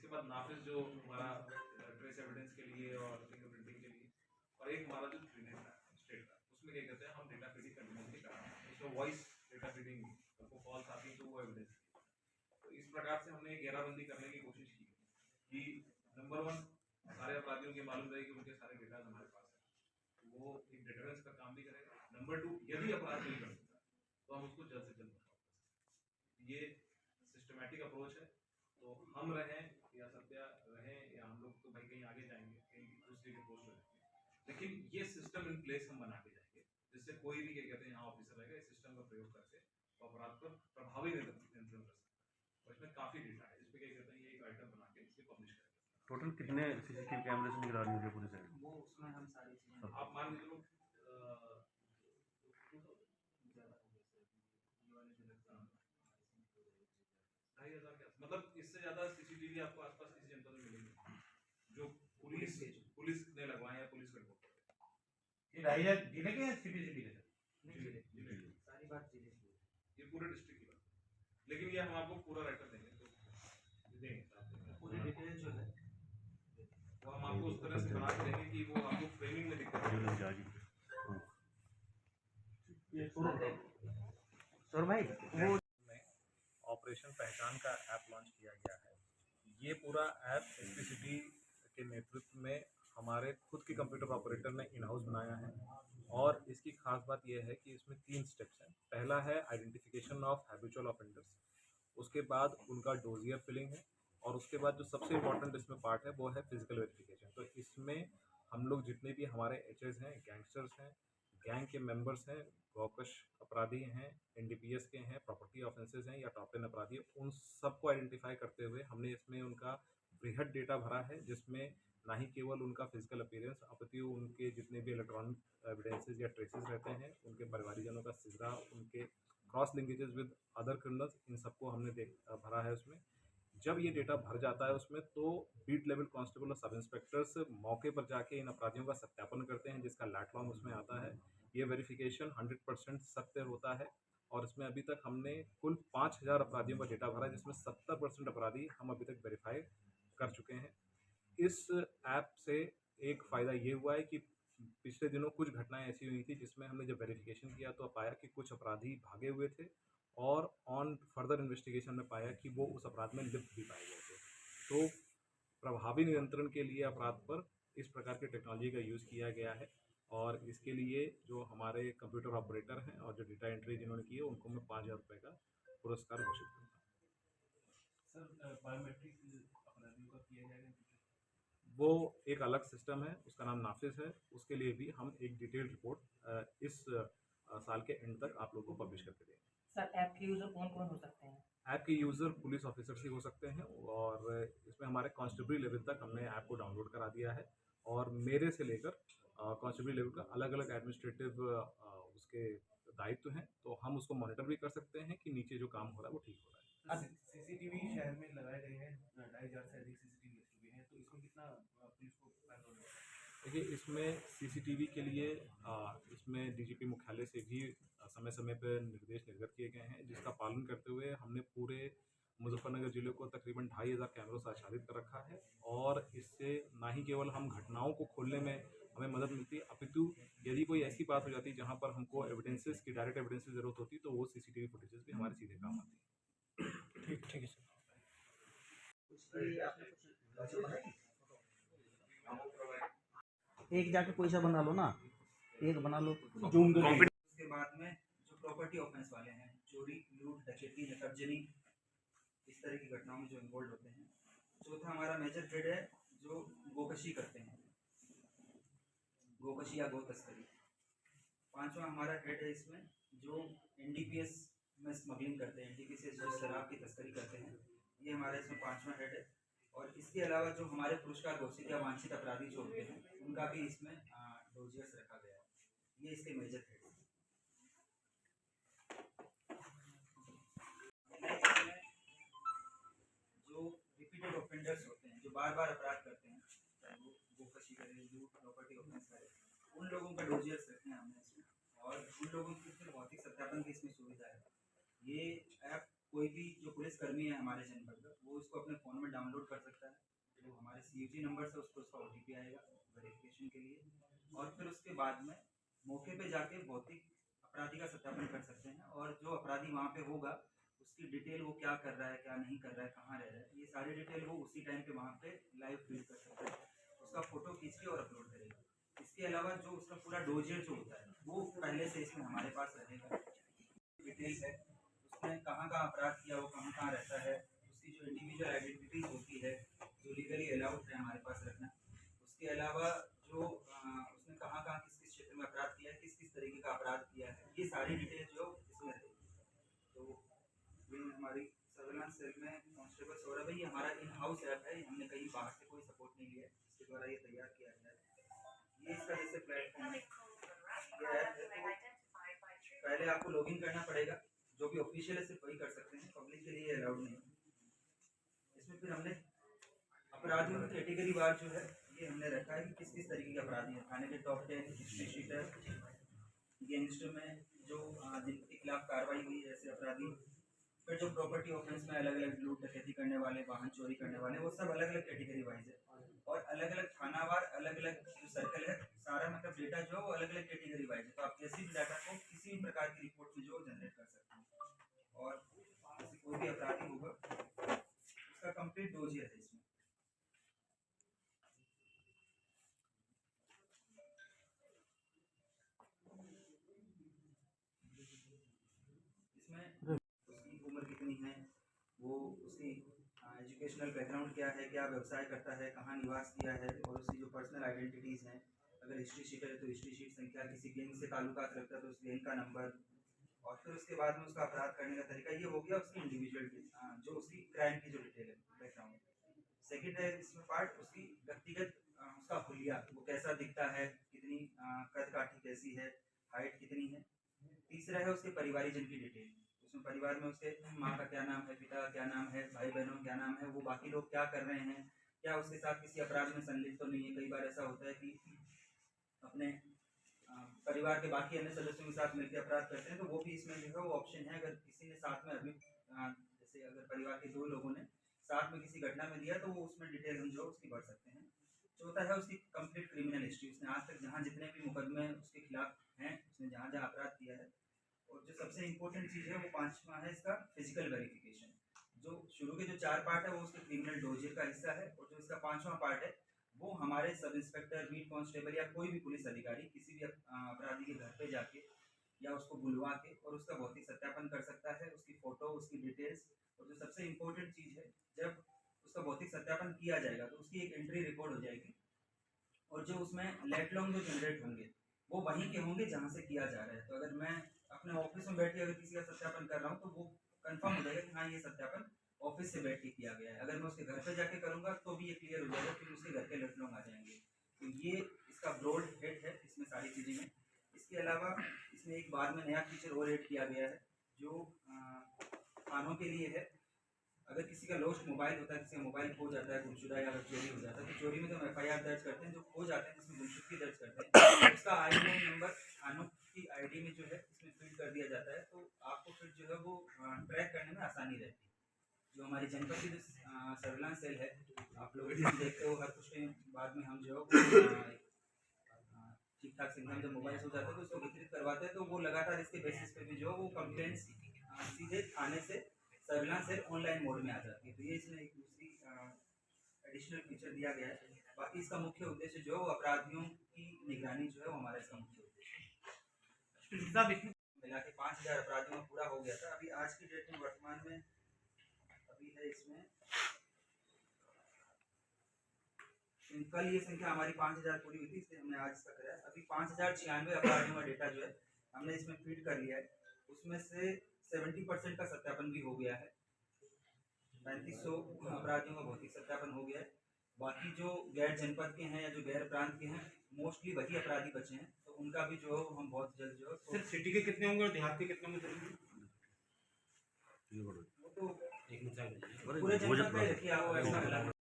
इसके बाद नाफिस जो हमारा ट्रेस एविडेंस के लिए और फिंगरप्रिंटिंग के लिए, और एक हमारा जो ट्रीनेट है स्टेट का, उसमें क्या कहते हैं हम डेटा फीडिंग कंटिन्यूसली करा रहे हैं, उसमें वॉइस डेटा फीडिंग आपको कॉल्स आती है तो वो एविडेंस। तो इस प्रकार से हमने घेराबंदी करने की कोशिश की कि नंबर 1 सारे अपराधियों की मालूम रहे कि उनके सारे डेटा हमारे पास है, वो एक डेटरेंस का काम भी करेगा। नंबर 2, यदि अपराध नहीं कर सकता तो हम उसको जल्द से जल्द बचाव कर सकते हैं। ये सिस्टमैटिक अप्रोच है। तो हम रहें या सत्या रहें या हम लोग तो भाई कहीं आगे जाएंगे, कहीं दूसरे के पोस्ट हो जाएंगे, लेकिन ये सिस्टम इन प्लेस हम बना के जाएंगे जिससे कोई भी क्या कहते हैं यहाँ ऑफिसर रहेगा, इस सिस्टम का प्रयोग करके अपराध पर प्रभावी नियंत्रण कर सकता है। और इसमें काफ़ी डेटा है, इस पर क्या कहते हैं ये एक आइटम बना के इसे पब्लिश करेंगे। टोटल कितने सीसीटीवी कैमरे से निगरानी होगी पूरी साइड? वो उसमें हम सारी चीज़ें आप मान लीजिए लोग मतलब इससे ज़्यादा सीसीटीवी आपको आसपास किसी जनपद में मिलेंगे जो पुलिस ने लगवाए या पुलिस को रिपोर्ट ये 2,500 जिले के सीसीटीवी के सारी बात जिले की, ये पूरे डिस्ट्रिक्ट की बात। लेकिन ये हम आपको पूरा राइटर देंगे, तो देंगे पूरी डिटेल जो है वो हम आपको उस तरह से बना के देंगे कि वो आपको फ्रेमिंग में दिक्कत नहीं जाएगी। सर भाई वो ऑपरेशन पहचान का ऐप लॉन्च किया गया है। ये पूरा ऐप एसपीसीटी के नेतृत्व में हमारे खुद के कंप्यूटर ऑपरेटर ने इन हाउस बनाया है, और इसकी खास बात यह है कि इसमें 3 स्टेप्स हैं। पहला है आइडेंटिफिकेशन ऑफ हैबिचुअल ऑफेंडर्स, उसके बाद उनका डोजियर फिलिंग है, और उसके बाद जो सबसे इम्पोर्टेंट इसमें पार्ट है वो है फिजिकल वेरिफिकेशन। तो इसमें हम लोग जितने भी हमारे एचएस हैं, गैंगस्टर्स हैं, गैंग के मेंबर्स हैं, गौकश अपराधी हैं, एनडीपीएस के हैं, प्रॉपर्टी ऑफेंसेस हैं या टॉप 10 अपराधी, उन सबको आइडेंटिफाई करते हुए हमने इसमें उनका बृहद डेटा भरा है, जिसमें ना ही केवल उनका फिजिकल अपीयरेंस अपितु उनके जितने भी इलेक्ट्रॉनिक एविडेंसेस या ट्रेसेस रहते हैं, उनके परिवारीजनों का सिजरा, उनके cross linkages with other criminals, इन सबको हमने भरा है उसमें। जब ये डेटा भर जाता है उसमें, तो बीट लेवल कांस्टेबल और सब इंस्पेक्टर्स मौके पर जाके इन अपराधियों का सत्यापन करते हैं, जिसका लैट लॉन्ग उसमें आता है। ये वेरिफिकेशन 100% सत्य होता है, और इसमें अभी तक हमने कुल 5,000 अपराधियों का डेटा भरा है, जिसमें 70% अपराधी हम अभी तक वेरीफाई कर चुके हैं। इस ऐप से एक फ़ायदा ये हुआ है कि पिछले दिनों कुछ घटनाएं ऐसी हुई थी जिसमें हमने जब वेरिफिकेशन किया तो पाया कि कुछ अपराधी भागे हुए थे, और ऑन फर्दर इन्वेस्टिगेशन में पाया कि वो उस अपराध में लिप्त भी पाए गए थे। तो प्रभावी नियंत्रण के लिए अपराध पर इस प्रकार की टेक्नोलॉजी का यूज़ किया गया है, और इसके लिए जो हमारे कंप्यूटर ऑपरेटर हैं और जो डेटा एंट्री जिन्होंने की है, उनको मैं 5,000 रुपये का पुरस्कार घोषित करता हूँ। सर बायोमेट्रिक अपराधियों का किया जाएगा, वो एक अलग सिस्टम है, उसका नाम नाफिस है। उसके लिए भी हम एक डिटेल रिपोर्ट इस साल के एंड तक आप लोगों को पब्लिश करके देंगे। सर ऐप के यूज़र कौन कौन हो सकते हैं? ऐप के यूज़र पुलिस ऑफिसर्स ही हो सकते हैं, और इसमें हमारे कांस्टेबल लेवल तक हमने ऐप को डाउनलोड करा दिया है, और मेरे से लेकर कांस्टेबल लेवल का अलग अलग एडमिनिस्ट्रेटिव उसके दायित्व हैं, तो हम उसको मॉनिटर भी कर सकते हैं कि नीचे जो काम हो रहा है वो ठीक हो रहा है। सीसीटीवी शहर में लगाए गए हैं, 2,500 से अधिक सीसीटीवी लग चुके हैं, तो इसमें कितना पुलिस को प्लान होने वाला है? देखिए, इसमें सीसीटीवी के लिए इसमें डीजीपी मुख्यालय से भी समय समय पर निर्देश निर्गत किए गए हैं, जिसका पालन करते हुए हमने पूरे मुजफ्फरनगर जिले को तकरीबन 2,500 कैमरों से आच्छादित कर रखा है, और इससे ना ही केवल हम घटनाओं को खोलने में हमें मदद मिलती है, अपितु यदि कोई ऐसी बात हो जाती है जहां पर हमको एविडेंसेस की, डायरेक्ट एविडेंस की जरूरत होती है, तो वो सीसीटीवी फुटेजेस भी हमारे सीधे काम आती है। ठीक है सर। एक जाके कोई सा बना लो ना, एक बना लो, जूम दो। उसके बाद में जो प्रॉपर्टी ऑफेंस वाले हैं, चोरी, लूट, डकैती, नकबजनी, इस तरह की घटनाओं में जो इन्वॉल्व होते हैं। चौथा हमारा मेजर हेड है जो गोकशी करते हैं, गोकशी या गो तस्करी। पांचवा हमारा हेड है इसमें जो एनडीपीएस में स्मगलिंग करते हैं, एनडीपीएस से जो शराब की तस्करी करते हैं, ये हमारा इसमें पांचवा हेड है। और इसके अलावा जो हमारे पुरस्कार घोषित या वांछित अपराधी जो होते हैं, उनका भी इसमें डोजियर्स रखा गया है। ये इसके मेजर हेड है। जो रिपीटेड ऑफेंडर्स होते हैं, जो बार बार अपराध करते हैं, चाहे वो गोकशी करें, लूट, प्रॉपर्टी ऑफेंस करें, उन लोगों का डोजियर्स रखते हैं हमने इसमें, और उन लोगों की फिर भौतिक सत्यापन की इसमें सुविधा है। ये ऐप कोई भी जो पुलिसकर्मी है हमारे जनपद का, वो इसको अपने फ़ोन में में डाउनलोड कर सकता है। तो हमारे CUG नंबर से उसको उसका OTP आएगा वेरिफिकेशन के लिए, और फिर उसके बाद में मौके पे जाके भौतिक अपराधी का सत्यापन कर सकते हैं, और जो अपराधी वहाँ पे होगा उसकी डिटेल, वो क्या कर रहा है, क्या नहीं कर रहा है, कहाँ रह रहा है, ये सारी डिटेल वो उसी टाइम पे वहाँ पे लाइव फीड कर सकता है, उसका फोटो खींच के और अपलोड करेगा। इसके अलावा जो उसका पूरा डोजियर जो होता है वो पहले से इसमें हमारे पास रहेगा। डिटेल है उसमें कहाँ अपराध किया, वो कहाँ रहता है, उसकी जो इंडिविजुअल आइडेंटिटी होती है जो लीगली अलाउड है हमारे पास रखना। उसके अलावा जो उसने कहाँ किस क्षेत्र में अपराध किया है, किस तरीके का अपराध किया है, ये सारी डिटेल जो इसमें रहेगी। तो ये हमारी सर्विलांस सेल में कांस्टेबल सौरभ है, ये हमारा इन हाउस ऐप है, हमने कहीं बाहर से कोई सपोर्ट नहीं लिया है, इसके द्वारा ये तैयार किया गया है। ये इसका जैसे प्लेटफॉर्म है, ये ऐप है, तो पहले आपको लॉगिन करना पड़ेगा, जो भी ऑफिशियल है सिर्फ वही कर सकते हैं, पब्लिक के लिए अलाउड नहीं। इसमें फिर हमने अपराधियों की कैटेगरी वार जो है ये हमने रखा है कि किस तरीके के अपराधी हैं। थाने के टॉप 10, हिस्ट्री शीटर, गैंगस्टर में जो जिनके खिलाफ कार्रवाई हुई है ऐसे अपराधी, फिर जो प्रॉपर्टी ऑफेंस में अलग अलग लूट डकैती करने वाले, वाहन चोरी करने वाले, वो सब अलग अलग कैटेगरी वाइज है, और अलग अलग थानावार अलग अलग जो सर्कल है सारा मतलब डेटा जो है वो अलग अलग कैटेगरी वाइज है। तो आप किसी भी डाटा को किसी भी प्रकार की रिपोर्ट में जो जनरेट कर सकते हैं, और कोई भी अपराधी होगा उसका कंप्लीट डोजियर है इसमें। इसमें उसकी उम्र कितनी है, वो उसकी एजुकेशनल बैकग्राउंड क्या है, क्या व्यवसाय करता है, कहाँ निवास किया है, और उसकी जो पर्सनल आइडेंटिटीज़ हैं, अगर हिस्ट्री शीटर है तो हिस्ट्री शीट संख्या, किसी गैंग से ताल्लुकात रखता है तो उस गैंग का नंबर, और फिर उसके बाद में उसका अपराध करने का तरीका। ये हो गया उसकी इंडिविजुअल जो उसकी क्राइम की जो डिटेल है बैकग्राउंड। सेकेंड है इसमें पार्ट उसकी व्यक्तिगत उसका हुलिया, वो कैसा दिखता है, कितनी कद काठी कैसी है, हाइट कितनी है। तीसरा है उसके परिवारीजन की डिटेल, उसमें परिवार में उसके माँ का क्या नाम है, पिता का क्या नाम है, भाई बहनों का क्या नाम है, वो बाकी लोग क्या कर रहे हैं, क्या उसके साथ किसी अपराध में संलिप्त तो नहीं है। कई बार ऐसा होता है कि अपने परिवार के बाकी अन्य सदस्यों के साथ मिलकर अपराध करते हैं, तो वो भी इसमें जो है वो ऑप्शन है। अगर किसी ने साथ में अभी जैसे अगर परिवार के 2 लोगों ने साथ में किसी घटना में दिया तो वो उसमें डिटेल हम जो उसकी भर सकते हैं। चौथा है उसकी कंप्लीट क्रिमिनल हिस्ट्री, उसने आज तक जहाँ जितने भी मुकदमे उसके खिलाफ हैं, उसने जहाँ जहाँ अपराध किया है। और जो सबसे इम्पोर्टेंट चीज़ है वो 5वां है इसका फिजिकल वेरिफिकेशन। जो शुरू के जो 4 पार्ट है वो उसके क्रिमिनल डोजियर का हिस्सा है, और जो इसका 5वां पार्ट है वो हमारे सब इंस्पेक्टर, बीट कांस्टेबल या कोई भी पुलिस अधिकारी किसी भी अपराधी के घर पे जाके या उसको बुलवा के और उसका भौतिक सत्यापन कर सकता है, उसकी फ़ोटो, उसकी डिटेल्स। और जो सबसे इम्पोर्टेंट चीज़ है, जब उसका भौतिक सत्यापन किया जाएगा तो उसकी एक एंट्री रिकॉर्ड हो जाएगी, और जो उसमें लेट लॉन्ग जो जनरेट होंगे वो वहीं के होंगे जहाँ से किया जा रहा है। तो अगर मैं अपने ऑफिस में बैठ के अगर किसी का सत्यापन कर रहा हूँ तो वो कंफर्म हो जाएगा कि हाँ ये सत्यापन ऑफिस से बैठ के किया गया है। अगर मैं उसके घर पे जाके करूँगा तो भी ये क्लियर हो जाएगा, फिर उसके घर के लेट लॉन्ग आ जाएंगे। तो ये इसका ब्रॉड हेड है इसमें सारी चीज़ें में। इसके अलावा इसमें एक बाद में नया फीचर और ऐड किया गया है जो थानों के लिए है। अगर किसी का लॉस्ट मोबाइल होता है, किसी का मोबाइल खो जाता है, गुमशुदा या अगर चोरी हो जाता है, तो चोरी में तो हम FIR दर्ज करते हैं, जो खो जाते हैं जिसमें गुमशुदगी दर्ज करते हैं उसका ID नंबर थानों की ID में जो है इसमें फीड कर दिया जाता है, तो आपको फिर जो है वो ट्रैक करने में आसानी रहती है। जो हमारी जनपद की जो सर्विलांस सेल है, आप लोग देखते हो हर कुछ टाइम बाद में हम जो है ठीक ठाक सिग्नल जब मोबाइल हो जाता है तो उसको वितरित करवाते हैं, तो वो लगातार इसके बेसिस पे भी जो वो कंप्लेंट्स सीधे थाने से सर्विलांस सेल ऑनलाइन मोड में आ जाती है। तो ये इसमें एक दूसरी एडिशनल फीचर दिया गया है। बाकी इसका मुख्य उद्देश्य जो है वो अपराधियों की निगरानी जो है वो हमारा इसका मुख्य उद्देश्य है। मिला के 5000 अपराधियों में पूरा हो गया था। अभी आज की डेट में वर्तमान में अभी है इसमें कल ये संख्या हमारी 5000 पूरी हुई थी, इसलिए हमने आज इसका कराया। अभी 5096 अपराधियों का डेटा जो है हमने इसमें फीड कर लिया है, उसमें से 70% का सत्यापन भी हो गया है। 3500 अपराधियों का भौतिक सत्यापन हो गया है। बाकी जो गैर जनपद के हैं या जो गैर प्रांत के हैं, मोस्टली वही अपराधी बचे हैं, तो उनका भी जो हम बहुत जल्द जो है सिर्फ सिटी के कितने होंगे और देहात के कितने होंगे? वो तो पूरे जनपद में रखिए।